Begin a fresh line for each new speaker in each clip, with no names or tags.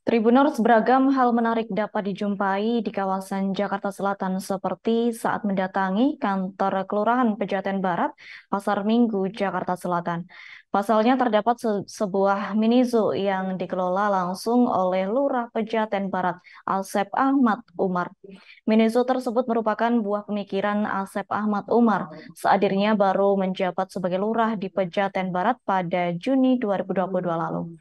Tribuners beragam hal menarik dapat dijumpai di kawasan Jakarta Selatan seperti saat mendatangi kantor Kelurahan Pejaten Barat, Pasar Minggu, Jakarta Selatan. Pasalnya terdapat sebuah mini zoo yang dikelola langsung oleh Lurah Pejaten Barat, Asep Ahmad Umar. Mini zoo tersebut merupakan buah pemikiran Asep Ahmad Umar saat dirinya baru menjabat sebagai lurah di Pejaten Barat pada Juni 2022 lalu.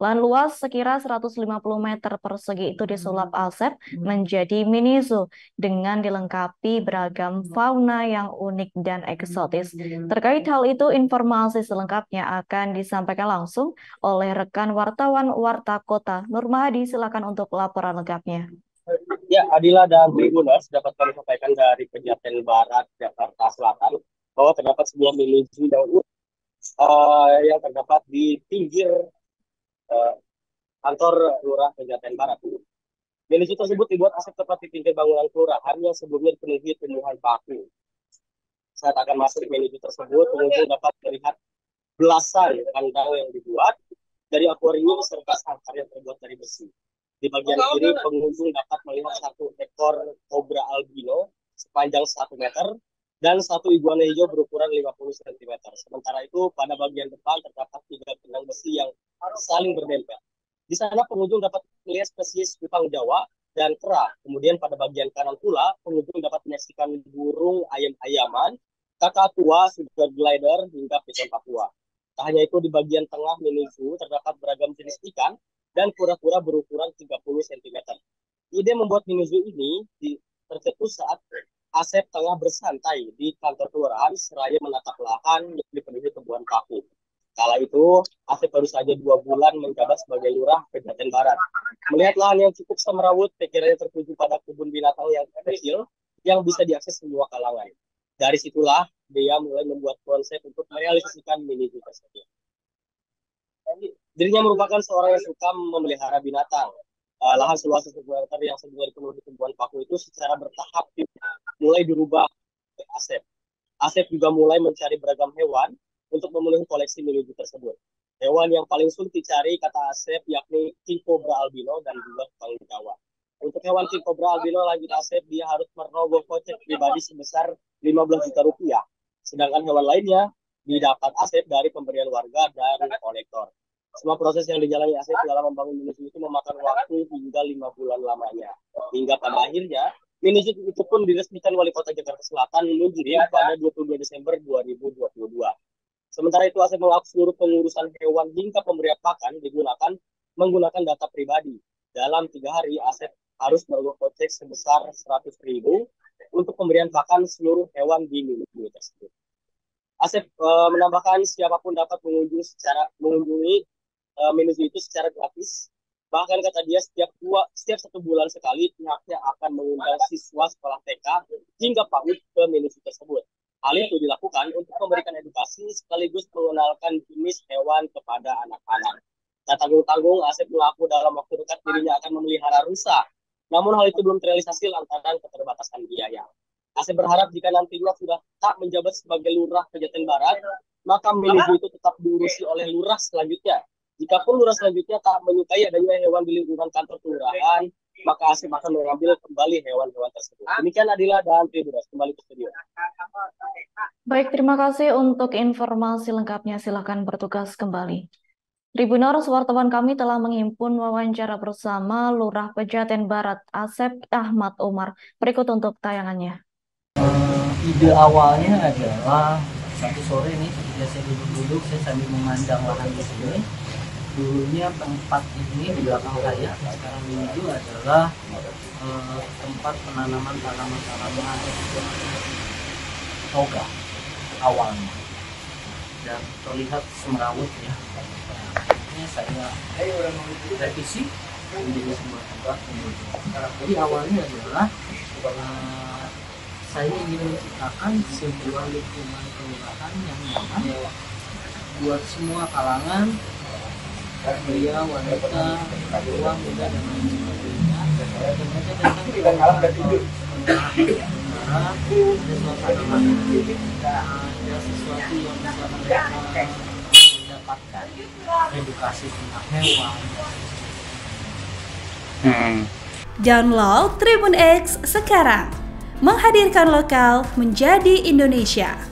Lahan luas sekira 150 meter persegi itu disulap Asep menjadi mini zoo dengan dilengkapi beragam fauna yang unik dan eksotis. Terkait hal itu, informasi selengkapnya akan disampaikan langsung oleh rekan wartawan Warta Kota, Nur Mahadi. Silakan untuk laporan lengkapnya.
Ya, Adila dan Tribuners dapat kami sampaikan dari Pejaten Barat, Jakarta Selatan, bahwa terdapat sebuah mini zoo yang terdapat di pinggir uh, kantor Lurah Pejaten Barat. Mini zoo tersebut dibuat asap tepat di pinggir bangunan kelurahan yang sebelumnya dipenuhi tumbuhan paku. Saat akan masuk mini zoo tersebut, pengunjung dapat melihat belasan kandang yang dibuat dari akuarium serta sangkar yang terbuat dari besi. Di bagian kiri, pengunjung dapat melihat satu ekor kobra albino sepanjang 1 meter dan satu iguana hijau berukuran 50 cm. Sementara itu, pada bagian depan terdapat 3 kandang besi yang saling berdempet. Di sana pengunjung dapat melihat spesies kupang Jawa dan kera. Kemudian pada bagian kanan pula, pengunjung dapat menyaksikan burung ayam-ayaman, kakatua, sugar glider, hingga piton Papua. Tak hanya itu, di bagian tengah mini zoo terdapat beragam jenis ikan dan kura-kura berukuran 30 cm. Ide membuat mini zoo ini tercetus saat Asep tengah bersantai di kantor kelurahan seraya menatap lahan yang dipenuhi tumbuhan paku. Kala itu, Asep baru saja 2 bulan menjabat sebagai lurah Pejaten Barat. Melihat lahan yang cukup semrawut, pikirannya tertuju pada kebun binatang yang kecil yang bisa diakses semua kalangan. Dari situlah dia mulai membuat konsep untuk merealisasikan mini zoo tersebut. Dirinya merupakan seorang yang suka memelihara binatang. Lahan seluas 1 meter yang sebelumnya dipenuhi tumbuhan paku itu secara bertahap mulai dirubah oleh Asep. Asep juga mulai mencari beragam hewan untuk memenuhi koleksi mini zoo tersebut. Hewan yang paling sulit dicari, kata Asep, yakni king cobra albino dan juga kupang Jawa. Untuk hewan king cobra albino, lanjut Asep, dia harus merogoh kocek pribadi sebesar 15 juta rupiah. Sedangkan hewan lainnya didapat Asep dari pemberian warga dan kolektor. Semua proses yang dijalani Asep dalam membangun mini zoo itu memakan waktu hingga 5 bulan lamanya. Hingga pada akhirnya, mini zoo itu pun diresmikan Wali Kota Jakarta Selatan pada 22 Desember 2022. Sementara itu, Asep mengaku seluruh pengurusan hewan hingga pemberian pakan digunakan menggunakan data pribadi. Dalam 3 hari, Asep harus merogoh kocek sebesar 100.000 untuk pemberian pakan seluruh hewan di mini zoo tersebut. Asep menambahkan siapapun dapat mengunjungi mini zoo itu secara gratis. Bahkan kata dia setiap 1 bulan sekali pihaknya akan mengundang siswa sekolah TK hingga PAUD ke mini zoo tersebut. Hal itu dilakukan untuk memberikan edukasi sekaligus mengenalkan jenis hewan kepada anak-anak. Tak tanggung-tanggung, Asep mengaku dalam waktu dekat dirinya akan memelihara rusa. Namun hal itu belum terrealisasi lantaran keterbatasan biaya. Asep berharap jika nantinya sudah tak menjabat sebagai lurah Pejaten Barat, maka mini zoo itu tetap diurusi oleh lurah selanjutnya. Jikapun lurah selanjutnya tak menyukai adanya hewan di lingkungan kantor kelurahan, maka Asep akan mengambil kembali hewan-hewan tersebut. Demikian Adila dan Tribuners, kembali ke studio.
Baik, terima kasih untuk informasi lengkapnya. Silakan bertugas kembali. Tribuners, wartawan kami telah menghimpun wawancara bersama Lurah Pejaten Barat, Asep Ahmad Umar. Berikut untuk tayangannya.
Ide awalnya adalah satu sore nih ketika saya duduk-duduk, saya sambil memandang lahan di sini. Dulunya tempat ini di belakang saya sekarang itu adalah tempat penanaman tanaman-tanaman toga awalnya, dan terlihat semrawut ya. Ini saya revisi menjadi sebuah tempat pengunjung. Jadi awalnya adalah saya ingin menciptakan sebuah lingkungan kelurahan yang nyaman buat semua kalangan, pria, wanita, tua, muda, dan lain sebagainya. Dan mereka datang ke ada suasana mana, ada sesuatu yang bisa mereka mendapatkan edukasi tentang hewan.
Download Tribun X sekarang, menghadirkan lokal menjadi Indonesia.